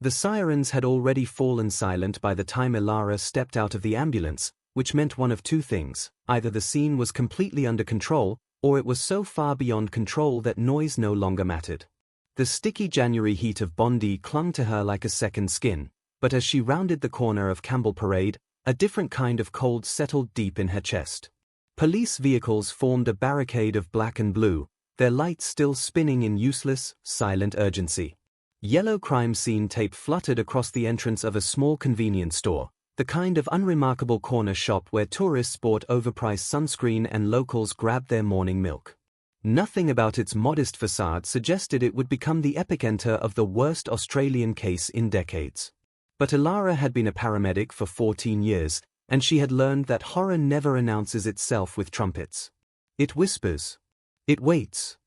The sirens had already fallen silent by the time Elara stepped out of the ambulance, which meant one of two things: either the scene was completely under control, or it was so far beyond control that noise no longer mattered. The sticky January heat of Bondi clung to her like a second skin, but as she rounded the corner of Campbell Parade, a different kind of cold settled deep in her chest. Police vehicles formed a barricade of black and blue, their lights still spinning in useless, silent urgency. Yellow crime scene tape fluttered across the entrance of a small convenience store, the kind of unremarkable corner shop where tourists bought overpriced sunscreen and locals grabbed their morning milk. Nothing about its modest facade suggested it would become the epicenter of the worst Australian case in decades. But Elara had been a paramedic for 14 years, and she had learned that horror never announces itself with trumpets. It whispers. It waits.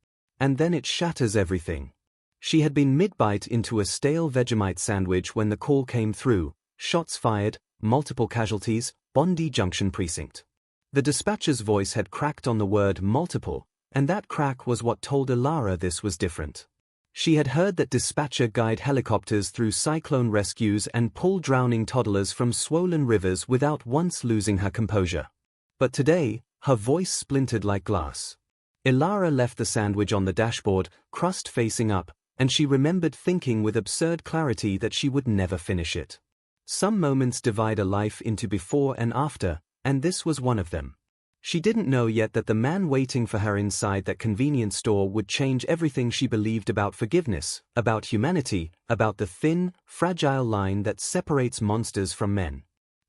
And then it shatters everything. She had been mid-bite into a stale Vegemite sandwich when the call came through: shots fired, multiple casualties, Bondi Junction Precinct. The dispatcher's voice had cracked on the word multiple, and that crack was what told Elara this was different. She had heard that dispatcher guide helicopters through cyclone rescues and pull drowning toddlers from swollen rivers without once losing her composure. But today, her voice splintered like glass. Elara left the sandwich on the dashboard, crust facing up, and she remembered thinking with absurd clarity that she would never finish it. Some moments divide a life into before and after, and this was one of them. She didn't know yet that the man waiting for her inside that convenience store would change everything she believed about forgiveness, about humanity, about the thin, fragile line that separates monsters from men.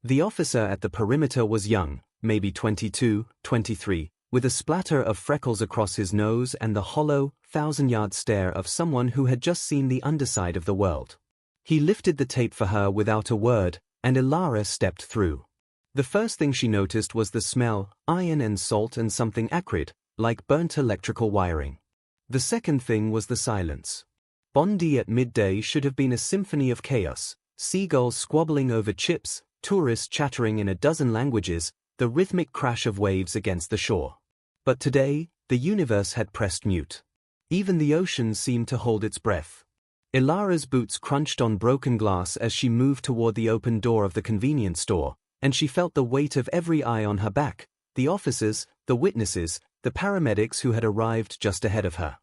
The officer at the perimeter was young, maybe 22, 23, with a splatter of freckles across his nose and the hollow, thousand-yard stare of someone who had just seen the underside of the world. He lifted the tape for her without a word, and Elara stepped through. The first thing she noticed was the smell, iron and salt and something acrid, like burnt electrical wiring. The second thing was the silence. Bondi at midday should have been a symphony of chaos: seagulls squabbling over chips, tourists chattering in a dozen languages, the rhythmic crash of waves against the shore. But today, the universe had pressed mute. Even the ocean seemed to hold its breath. Elara's boots crunched on broken glass as she moved toward the open door of the convenience store, and she felt the weight of every eye on her back: the officers, the witnesses, the paramedics who had arrived just ahead of her.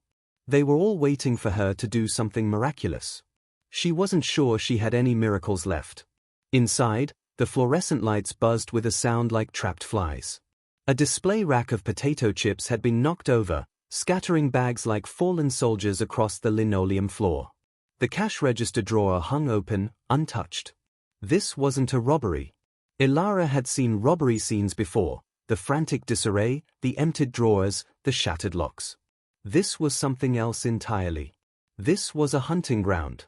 They were all waiting for her to do something miraculous. She wasn't sure she had any miracles left. Inside, the fluorescent lights buzzed with a sound like trapped flies. A display rack of potato chips had been knocked over, scattering bags like fallen soldiers across the linoleum floor. The cash register drawer hung open, untouched. This wasn't a robbery. Elara had seen robbery scenes before: the frantic disarray, the emptied drawers, the shattered locks. This was something else entirely. This was a hunting ground.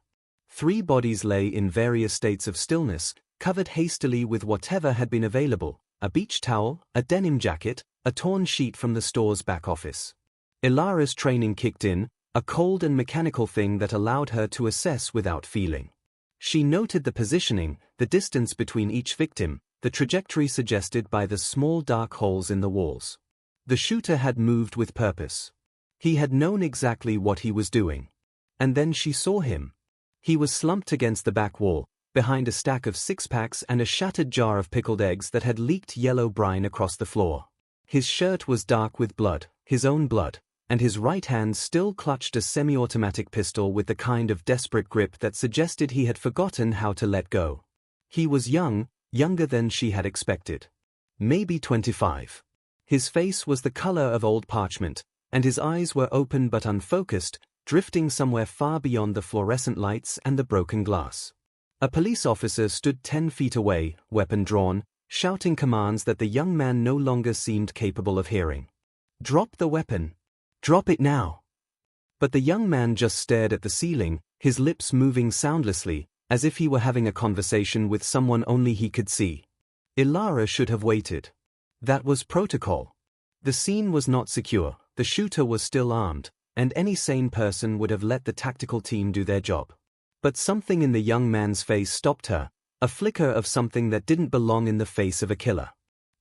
3 bodies lay in various states of stillness, covered hastily with whatever had been available: a beach towel, a denim jacket, a torn sheet from the store's back office. Elara's training kicked in, a cold and mechanical thing that allowed her to assess without feeling. She noted the positioning, the distance between each victim, the trajectory suggested by the small dark holes in the walls. The shooter had moved with purpose. He had known exactly what he was doing. And then she saw him. He was slumped against the back wall, behind a stack of six-packs and a shattered jar of pickled eggs that had leaked yellow brine across the floor. His shirt was dark with blood, his own blood, and his right hand still clutched a semi-automatic pistol with the kind of desperate grip that suggested he had forgotten how to let go. He was young, younger than she had expected. Maybe 25. His face was the color of old parchment, and his eyes were open but unfocused, drifting somewhere far beyond the fluorescent lights and the broken glass. A police officer stood 10 feet away, weapon drawn, shouting commands that the young man no longer seemed capable of hearing. "Drop the weapon. Drop it now." But the young man just stared at the ceiling, his lips moving soundlessly, as if he were having a conversation with someone only he could see. Elara should have waited. That was protocol. The scene was not secure, the shooter was still armed, and any sane person would have let the tactical team do their job. But something in the young man's face stopped her, a flicker of something that didn't belong in the face of a killer.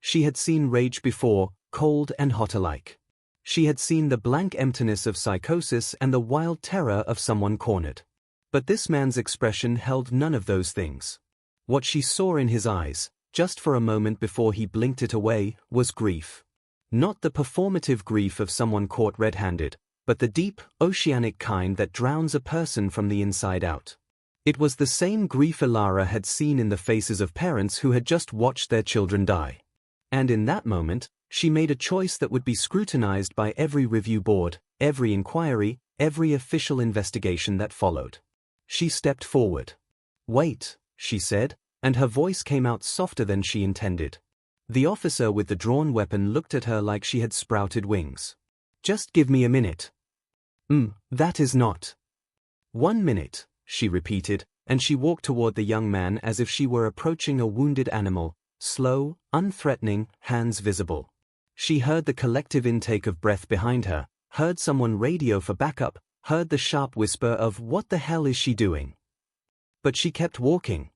She had seen rage before, cold and hot alike. She had seen the blank emptiness of psychosis and the wild terror of someone cornered. But this man's expression held none of those things. What she saw in his eyes, just for a moment before he blinked it away, was grief. Not the performative grief of someone caught red-handed, but the deep, oceanic kind that drowns a person from the inside out. It was the same grief Elara had seen in the faces of parents who had just watched their children die. And in that moment, she made a choice that would be scrutinized by every review board, every inquiry, every official investigation that followed. She stepped forward. "Wait," she said, and her voice came out softer than she intended. The officer with the drawn weapon looked at her like she had sprouted wings. "Just give me a minute." That is not." "1 minute," she repeated, and she walked toward the young man as if she were approaching a wounded animal, slow, unthreatening, hands visible. She heard the collective intake of breath behind her, heard someone radio for backup, heard the sharp whisper of "What the hell is she doing?" But she kept walking.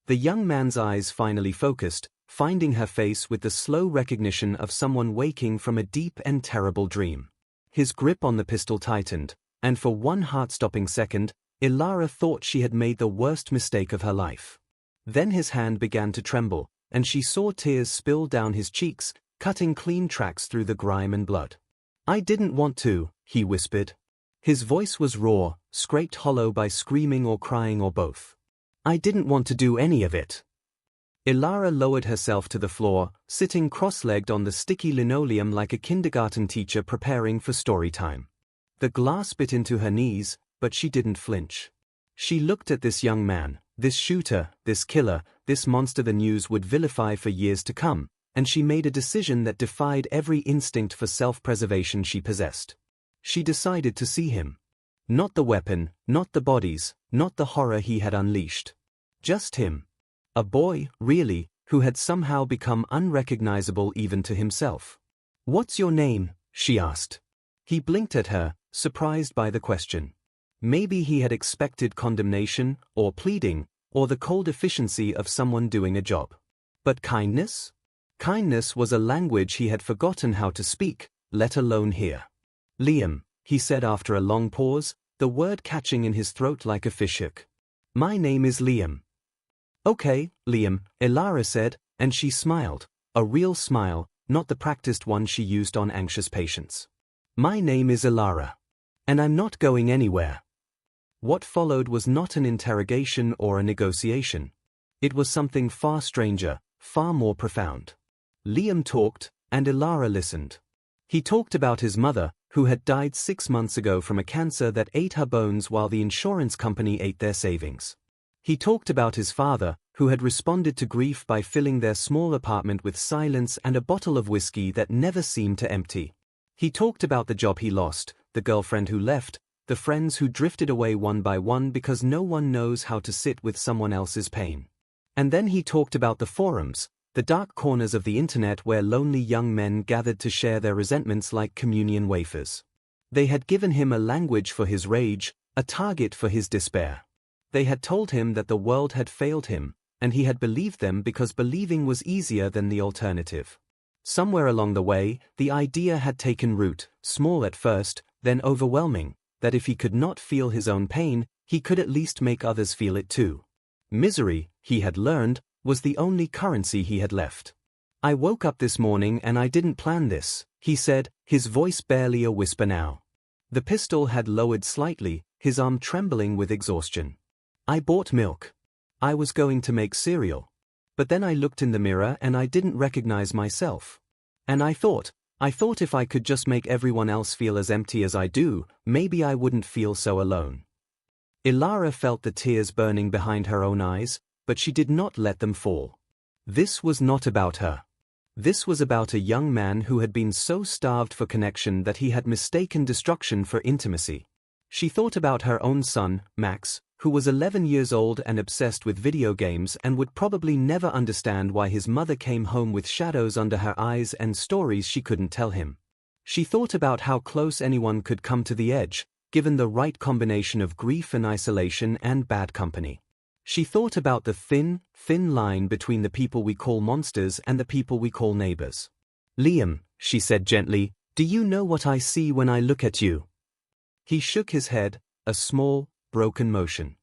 The young man's eyes finally focused, finding her face with the slow recognition of someone waking from a deep and terrible dream. His grip on the pistol tightened, and for one heart-stopping second, Elara thought she had made the worst mistake of her life. Then his hand began to tremble, and she saw tears spill down his cheeks, cutting clean tracks through the grime and blood. "I didn't want to," he whispered. His voice was raw, scraped hollow by screaming or crying or both. "I didn't want to do any of it." Elara lowered herself to the floor, sitting cross-legged on the sticky linoleum like a kindergarten teacher preparing for story time. The glass bit into her knees, but she didn't flinch. She looked at this young man, this shooter, this killer, this monster the news would vilify for years to come, and she made a decision that defied every instinct for self-preservation she possessed. She decided to see him. Not the weapon, not the bodies, not the horror he had unleashed. Just him. A boy, really, who had somehow become unrecognizable even to himself. "What's your name?" she asked. He blinked at her, surprised by the question. Maybe he had expected condemnation, or pleading, or the cold efficiency of someone doing a job. But kindness? Kindness was a language he had forgotten how to speak, let alone hear. "Liam," he said after a long pause, the word catching in his throat like a fishhook. "My name is Liam." "Okay, Liam," Elara said, and she smiled, a real smile, not the practiced one she used on anxious patients. "My name is Elara. And I'm not going anywhere." What followed was not an interrogation or a negotiation. It was something far stranger, far more profound. Liam talked, and Elara listened. He talked about his mother, who had died 6 months ago from a cancer that ate her bones while the insurance company ate their savings. He talked about his father, who had responded to grief by filling their small apartment with silence and a bottle of whiskey that never seemed to empty. He talked about the job he lost, the girlfriend who left, the friends who drifted away one by one because no one knows how to sit with someone else's pain. And then he talked about the forums, the dark corners of the internet where lonely young men gathered to share their resentments like communion wafers. They had given him a language for his rage, a target for his despair. They had told him that the world had failed him, and he had believed them because believing was easier than the alternative. Somewhere along the way, the idea had taken root, small at first, then overwhelming, that if he could not feel his own pain, he could at least make others feel it too. Misery, he had learned, was the only currency he had left. "I woke up this morning and I didn't plan this," he said, his voice barely a whisper now. The pistol had lowered slightly, his arm trembling with exhaustion. "I bought milk. I was going to make cereal. But then I looked in the mirror and I didn't recognize myself. And I thought if I could just make everyone else feel as empty as I do, maybe I wouldn't feel so alone." Elara felt the tears burning behind her own eyes, but she did not let them fall. This was not about her. This was about a young man who had been so starved for connection that he had mistaken destruction for intimacy. She thought about her own son, Max, who was 11 years old and obsessed with video games and would probably never understand why his mother came home with shadows under her eyes and stories she couldn't tell him. She thought about how close anyone could come to the edge, given the right combination of grief and isolation and bad company. She thought about the thin, thin line between the people we call monsters and the people we call neighbors. "Liam," she said gently, "do you know what I see when I look at you?" He shook his head, a small, broken motion.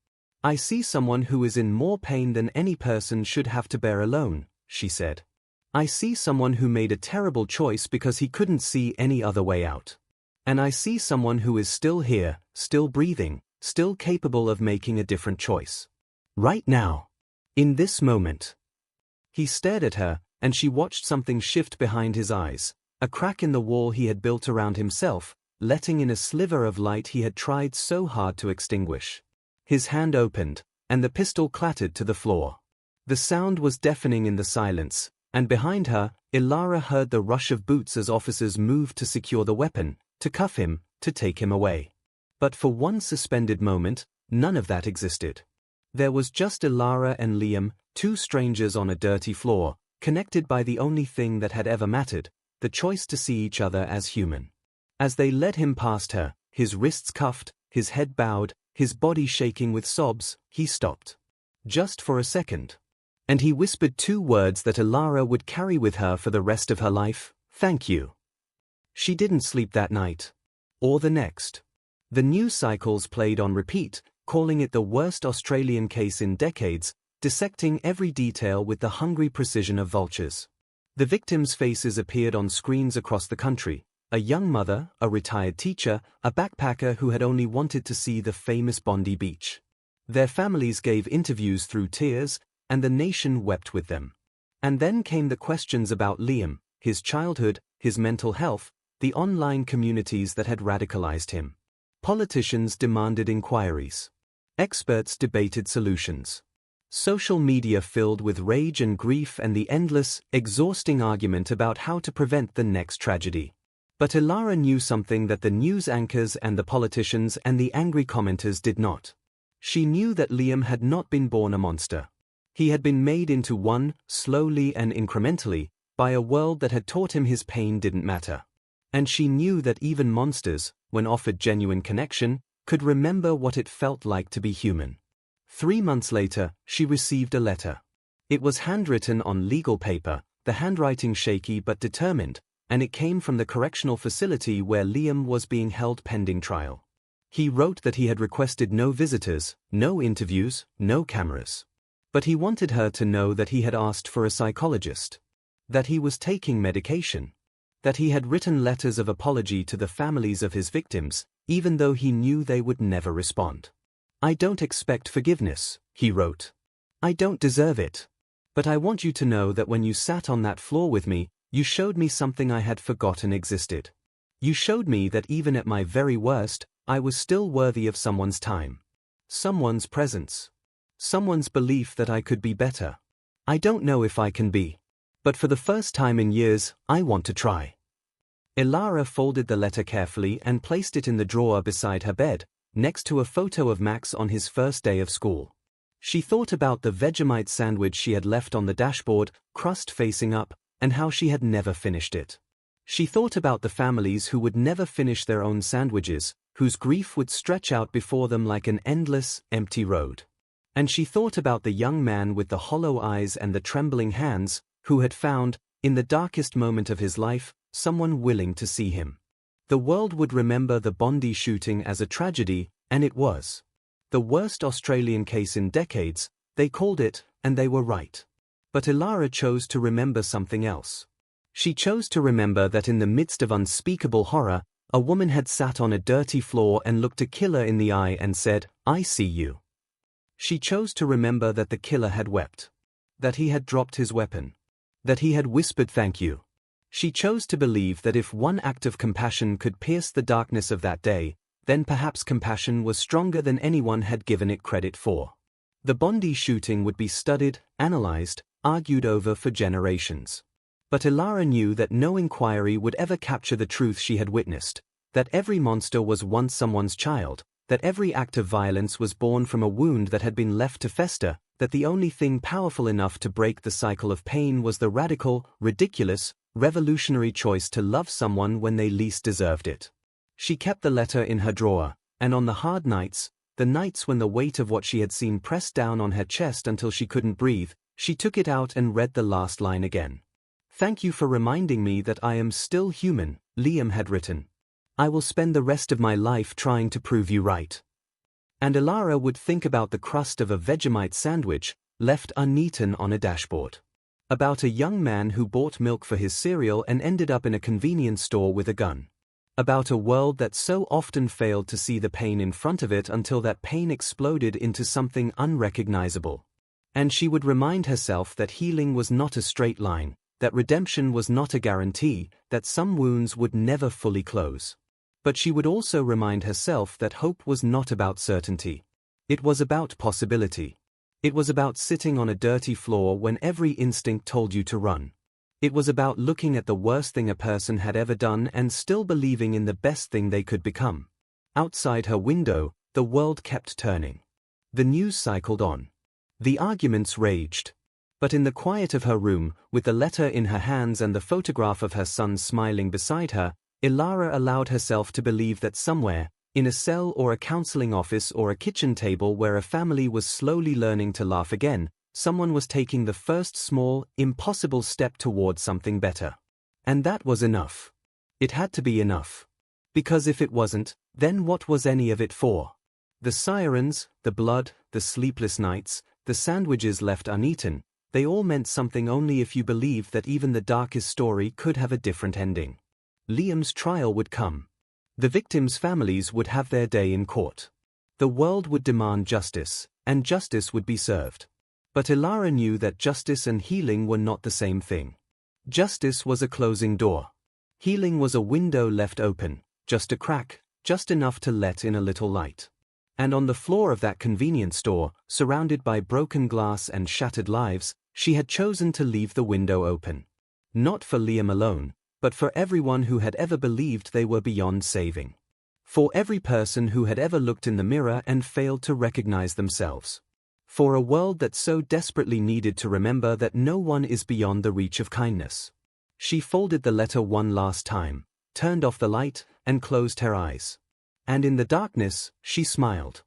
"I see someone who is in more pain than any person should have to bear alone," she said. "I see someone who made a terrible choice because he couldn't see any other way out. And I see someone who is still here, still breathing, still capable of making a different choice. Right now. In this moment." He stared at her, and she watched something shift behind his eyes, a crack in the wall he had built around himself, letting in a sliver of light he had tried so hard to extinguish. His hand opened, and the pistol clattered to the floor. The sound was deafening in the silence, and behind her, Elara heard the rush of boots as officers moved to secure the weapon, to cuff him, to take him away. But for one suspended moment, none of that existed. There was just Elara and Liam, two strangers on a dirty floor, connected by the only thing that had ever mattered, the choice to see each other as human. As they led him past her, his wrists cuffed, his head bowed, his body shaking with sobs, he stopped. Just for a second. And he whispered two words that Elara would carry with her for the rest of her life: "Thank you." She didn't sleep that night. Or the next. The news cycles played on repeat, calling it the worst Australian case in decades, dissecting every detail with the hungry precision of vultures. The victims' faces appeared on screens across the country: a young mother, a retired teacher, a backpacker who had only wanted to see the famous Bondi Beach. Their families gave interviews through tears, and the nation wept with them. And then came the questions about Liam, his childhood, his mental health, the online communities that had radicalized him. Politicians demanded inquiries. Experts debated solutions. Social media filled with rage and grief and the endless, exhausting argument about how to prevent the next tragedy. But Elara knew something that the news anchors and the politicians and the angry commenters did not. She knew that Liam had not been born a monster. He had been made into one, slowly and incrementally, by a world that had taught him his pain didn't matter. And she knew that even monsters, when offered genuine connection, could remember what it felt like to be human. 3 months later, she received a letter. It was handwritten on legal paper, the handwriting shaky but determined, and it came from the correctional facility where Liam was being held pending trial. He wrote that he had requested no visitors, no interviews, no cameras. But he wanted her to know that he had asked for a psychologist, that he was taking medication, that he had written letters of apology to the families of his victims, even though he knew they would never respond. "I don't expect forgiveness," he wrote. "I don't deserve it. But I want you to know that when you sat on that floor with me, you showed me something I had forgotten existed. You showed me that even at my very worst, I was still worthy of someone's time, someone's presence, someone's belief that I could be better. I don't know if I can be. But for the first time in years, I want to try." Elara folded the letter carefully and placed it in the drawer beside her bed, next to a photo of Max on his first day of school. She thought about the Vegemite sandwich she had left on the dashboard, crust facing up, and how she had never finished it. She thought about the families who would never finish their own sandwiches, whose grief would stretch out before them like an endless, empty road. And she thought about the young man with the hollow eyes and the trembling hands, who had found, in the darkest moment of his life, someone willing to see him. The world would remember the Bondi shooting as a tragedy, and it was. The worst Australian case in decades, they called it, and they were right. But Elara chose to remember something else. She chose to remember that in the midst of unspeakable horror, a woman had sat on a dirty floor and looked a killer in the eye and said, "I see you." She chose to remember that the killer had wept, that he had dropped his weapon, that he had whispered thank you. She chose to believe that if one act of compassion could pierce the darkness of that day, then perhaps compassion was stronger than anyone had given it credit for. The Bondi shooting would be studied, analyzed, argued over for generations. But Elara knew that no inquiry would ever capture the truth she had witnessed, that every monster was once someone's child, that every act of violence was born from a wound that had been left to fester, that the only thing powerful enough to break the cycle of pain was the radical, ridiculous, revolutionary choice to love someone when they least deserved it. She kept the letter in her drawer, and on the hard nights, the nights when the weight of what she had seen pressed down on her chest until she couldn't breathe, she took it out and read the last line again. "Thank you for reminding me that I am still human," Liam had written. "I will spend the rest of my life trying to prove you right." And Elara would think about the crust of a Vegemite sandwich, left uneaten on a dashboard. About a young man who bought milk for his cereal and ended up in a convenience store with a gun. About a world that so often failed to see the pain in front of it until that pain exploded into something unrecognizable. And she would remind herself that healing was not a straight line, that redemption was not a guarantee, that some wounds would never fully close. But she would also remind herself that hope was not about certainty. It was about possibility. It was about sitting on a dirty floor when every instinct told you to run. It was about looking at the worst thing a person had ever done and still believing in the best thing they could become. Outside her window, the world kept turning. The news cycled on. The arguments raged. But in the quiet of her room, with the letter in her hands and the photograph of her son smiling beside her, Elara allowed herself to believe that somewhere, in a cell or a counseling office or a kitchen table where a family was slowly learning to laugh again, someone was taking the first small, impossible step toward something better. And that was enough. It had to be enough. Because if it wasn't, then what was any of it for? The sirens, the blood, the sleepless nights, the sandwiches left uneaten, they all meant something only if you believed that even the darkest story could have a different ending. Liam's trial would come. The victims' families would have their day in court. The world would demand justice, and justice would be served. But Elara knew that justice and healing were not the same thing. Justice was a closing door. Healing was a window left open, just a crack, just enough to let in a little light. And on the floor of that convenience store, surrounded by broken glass and shattered lives, she had chosen to leave the window open. Not for Liam alone, but for everyone who had ever believed they were beyond saving. For every person who had ever looked in the mirror and failed to recognize themselves. For a world that so desperately needed to remember that no one is beyond the reach of kindness. She folded the letter one last time, turned off the light, and closed her eyes. And in the darkness, she smiled.